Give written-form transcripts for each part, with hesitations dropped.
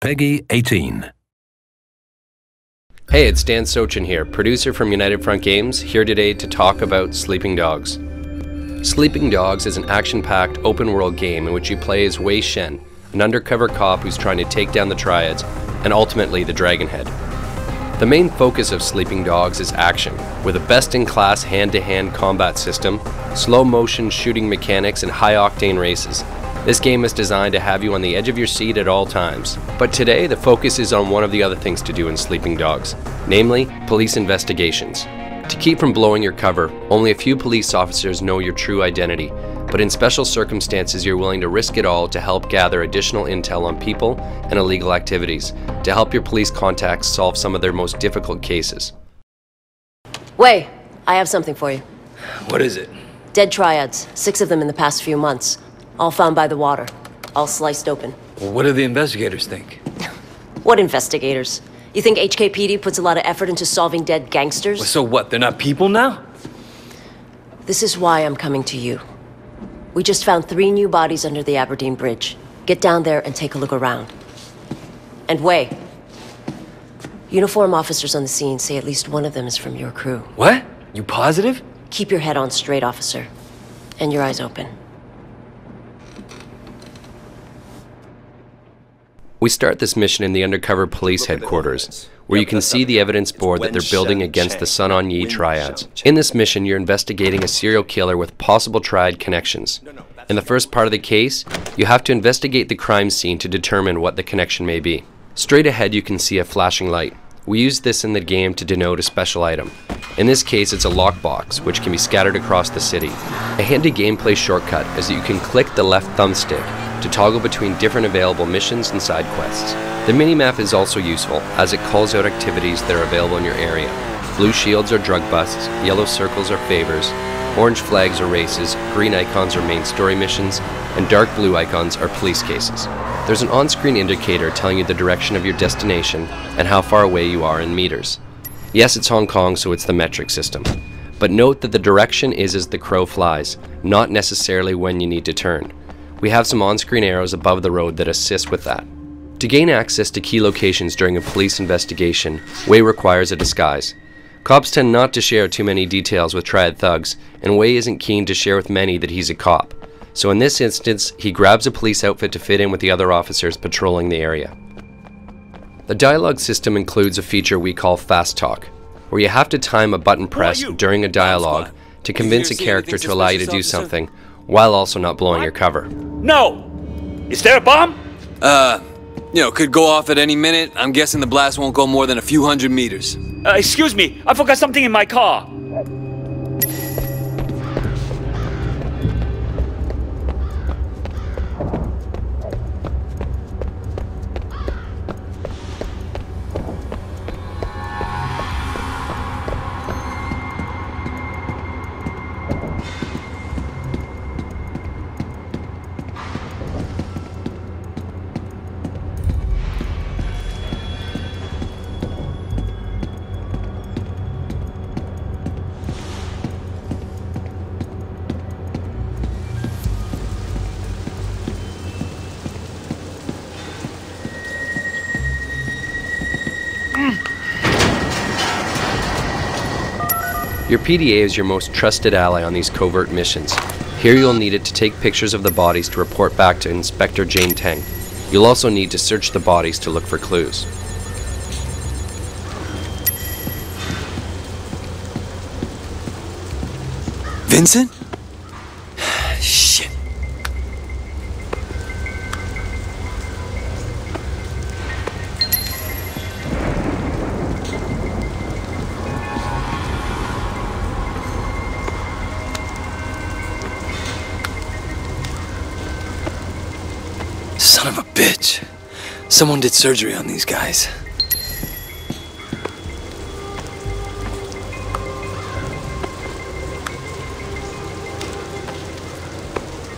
Peggy 18. Hey, it's Dan Sochin here, producer from United Front Games, here today to talk about Sleeping Dogs. Sleeping Dogs is an action-packed open-world game in which you play as Wei Shen, an undercover cop who's trying to take down the Triads and ultimately the Dragonhead. The main focus of Sleeping Dogs is action, with a best-in-class hand-to-hand combat system, slow-motion shooting mechanics, and high-octane races. This game is designed to have you on the edge of your seat at all times. But today, the focus is on one of the other things to do in Sleeping Dogs, namely police investigations. To keep from blowing your cover, only a few police officers know your true identity, but in special circumstances you're willing to risk it all to help gather additional intel on people and illegal activities, to help your police contacts solve some of their most difficult cases. Wei, I have something for you. What is it? Dead Triads, 6 of them in the past few months. All found by the water. All sliced open. Well, what do the investigators think? What investigators? You think HKPD puts a lot of effort into solving dead gangsters? Well, so what, they're not people now? This is why I'm coming to you. We just found 3 new bodies under the Aberdeen Bridge. Get down there and take a look around. And Wei, uniform officers on the scene say at least one of them is from your crew. What? You positive? Keep your head on straight, officer. And your eyes open. We start this mission in the undercover police headquarters, where you can see the evidence board that they're building against the Sun On Yee Triads. In this mission, you're investigating a serial killer with possible Triad connections. In the first part of the case, you have to investigate the crime scene to determine what the connection may be. Straight ahead, you can see a flashing light. We use this in the game to denote a special item. In this case, it's a lockbox, which can be scattered across the city. A handy gameplay shortcut is that you can click the left thumbstick to toggle between different available missions and side quests. The minimap is also useful, as it calls out activities that are available in your area. Blue shields are drug busts, yellow circles are favors, orange flags are races, green icons are main story missions, and dark blue icons are police cases. There's an on-screen indicator telling you the direction of your destination and how far away you are in meters. Yes, it's Hong Kong, so it's the metric system. But note that the direction is as the crow flies, not necessarily when you need to turn. We have some on-screen arrows above the road that assist with that. To gain access to key locations during a police investigation, Wei requires a disguise. Cops tend not to share too many details with Triad thugs, and Wei isn't keen to share with many that he's a cop. So in this instance, he grabs a police outfit to fit in with the other officers patrolling the area. The dialogue system includes a feature we call Fast Talk, where you have to time a button press during a dialogue to convince a character to allow you to do something, while also not blowing your cover. No! Is there a bomb? Could go off at any minute. I'm guessing the blast won't go more than a few hundred meters. Excuse me, I forgot something in my car. Your PDA is your most trusted ally on these covert missions. Here you'll need it to take pictures of the bodies to report back to Inspector Jane Teng. You'll also need to search the bodies to look for clues. Vincent? Shit. Son of a bitch. Someone did surgery on these guys.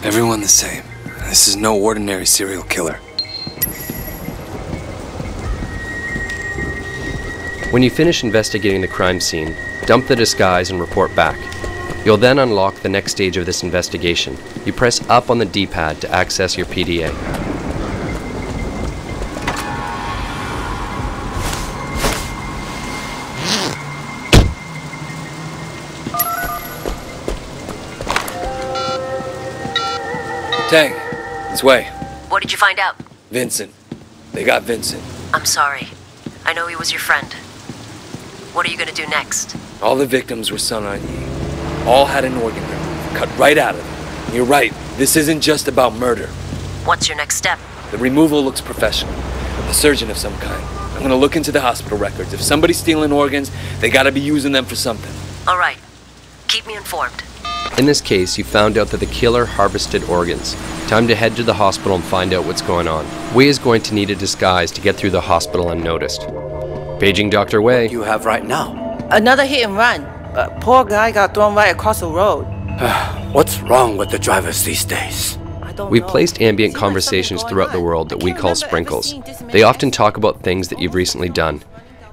Everyone the same. This is no ordinary serial killer. When you finish investigating the crime scene, dump the disguise and report back. You'll then unlock the next stage of this investigation. You press up on the D-pad to access your PDA. Tang, this way. What did you find out? Vincent. They got Vincent. I'm sorry. I know he was your friend. What are you gonna do next? All the victims were Sun On Yee. All had an organ removed, cut right out of them. You're right, this isn't just about murder. What's your next step? The removal looks professional. A surgeon of some kind. I'm gonna look into the hospital records. If somebody's stealing organs, they gotta be using them for something. All right. Keep me informed. In this case, you found out that the killer harvested organs. Time to head to the hospital and find out what's going on. Wei is going to need a disguise to get through the hospital unnoticed. Paging Dr. Wei. You have right now. Another hit and run. Poor guy got thrown right across the road. What's wrong with the drivers these days? We've placed ambient conversations throughout the world that we call sprinkles. They often talk about things that you've recently done.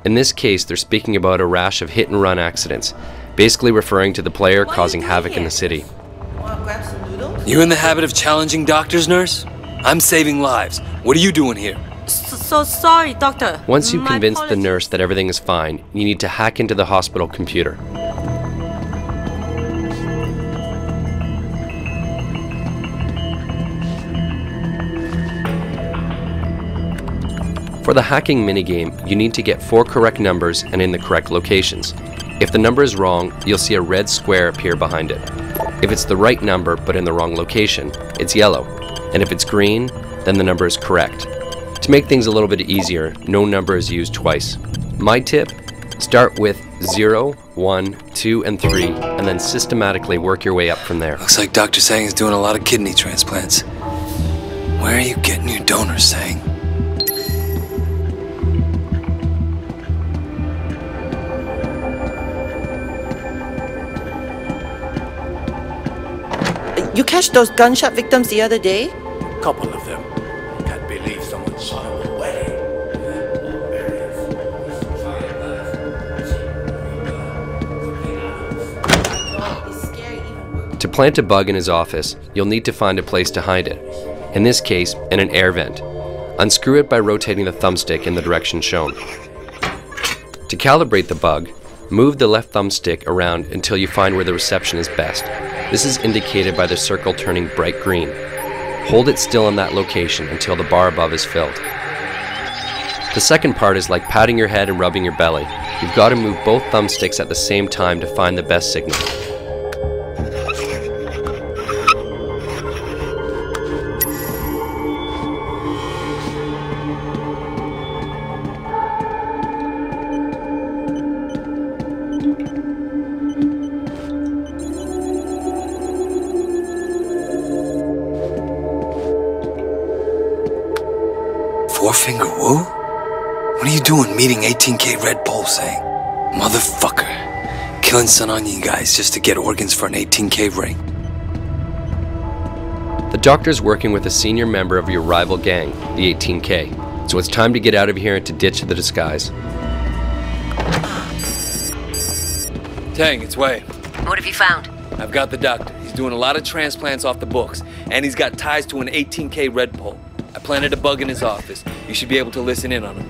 In this case, they're speaking about a rash of hit-and-run accidents, basically referring to the player causing havoc in the city. You in the habit of challenging doctors, nurse? I'm saving lives. What are you doing here? So sorry, doctor. Once you convince the nurse that everything is fine, you need to hack into the hospital computer. For the hacking minigame, you need to get 4 correct numbers and in the correct locations. If the number is wrong, you'll see a red square appear behind it. If it's the right number but in the wrong location, it's yellow. And if it's green, then the number is correct. To make things a little bit easier, no number is used twice. My tip, start with 0, 1, 2, and 3, and then systematically work your way up from there. Looks like Dr. Sang is doing a lot of kidney transplants. Where are you getting your donors, Sang? You catch those gunshot victims the other day? Couple of them. Can't believe someone shot them away. To plant a bug in his office, you'll need to find a place to hide it. In this case, in an air vent. Unscrew it by rotating the thumbstick in the direction shown. To calibrate the bug, move the left thumbstick around until you find where the reception is best. This is indicated by the circle turning bright green. Hold it still in that location until the bar above is filled. The second part is like patting your head and rubbing your belly. You've got to move both thumbsticks at the same time to find the best signal. Four-finger woo? What are you doing meeting 18K Red Bull, Sang? Motherfucker. Killing Sun On Yee guys just to get organs for an 18K ring. The doctor's working with a senior member of your rival gang, the 18K, so it's time to get out of here and to ditch the disguise. Tang, it's Wei. What have you found? I've got the doctor. He's doing a lot of transplants off the books, and he's got ties to an 18K Red Bull. I planted a bug in his office. You should be able to listen in on him.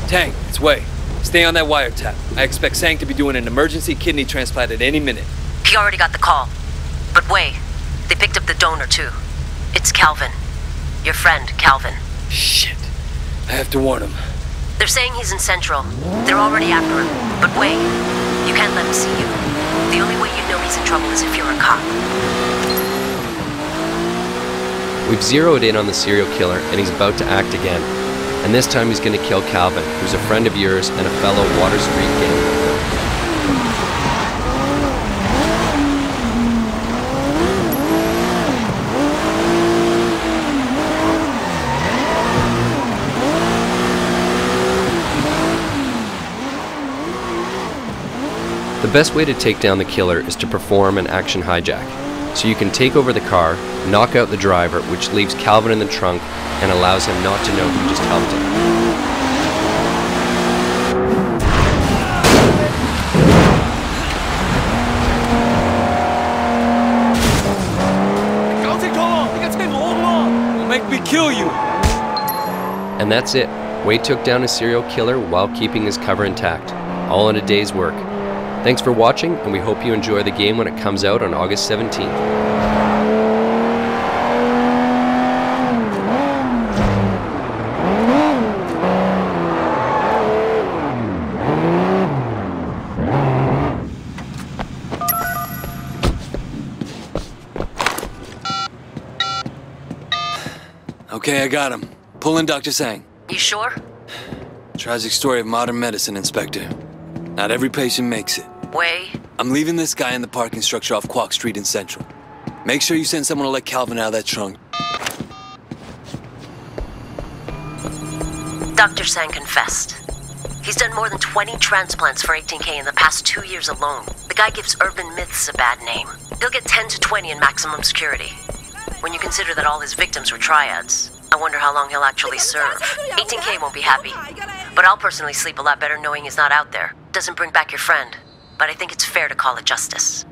Tang, it's Wei. Stay on that wiretap. I expect Sang to be doing an emergency kidney transplant at any minute. He already got the call. But wait, they picked up the donor too. It's Calvin. Your friend, Calvin. Shit. I have to warn him. They're saying he's in Central. They're already after him. But wait, you can't let him see you. The only way you know he's in trouble is if you're a cop. We've zeroed in on the serial killer and he's about to act again. And this time he's going to kill Calvin, who's a friend of yours and a fellow Water Street gang member. The best way to take down the killer is to perform an action hijack. So you can take over the car, knock out the driver, which leaves Calvin in the trunk and allows him not to know who just helped him. Don't make me kill you! And that's it. Wade took down a serial killer while keeping his cover intact, all in a day's work. Thanks for watching, and we hope you enjoy the game when it comes out on August 17th. Okay, I got him. Pull in Dr. Sang. You sure? Tragic story of modern medicine, Inspector. Not every patient makes it. Way. I'm leaving this guy in the parking structure off Quock Street in Central. Make sure you send someone to let Calvin out of that trunk. Dr. Sang confessed. He's done more than 20 transplants for 18K in the past 2 years alone. The guy gives urban myths a bad name. He'll get 10 to 20 in maximum security. When you consider that all his victims were triads, I wonder how long he'll actually serve. 18K won't be happy. But I'll personally sleep a lot better knowing he's not out there. Doesn't bring back your friend. But I think it's fair to call it justice.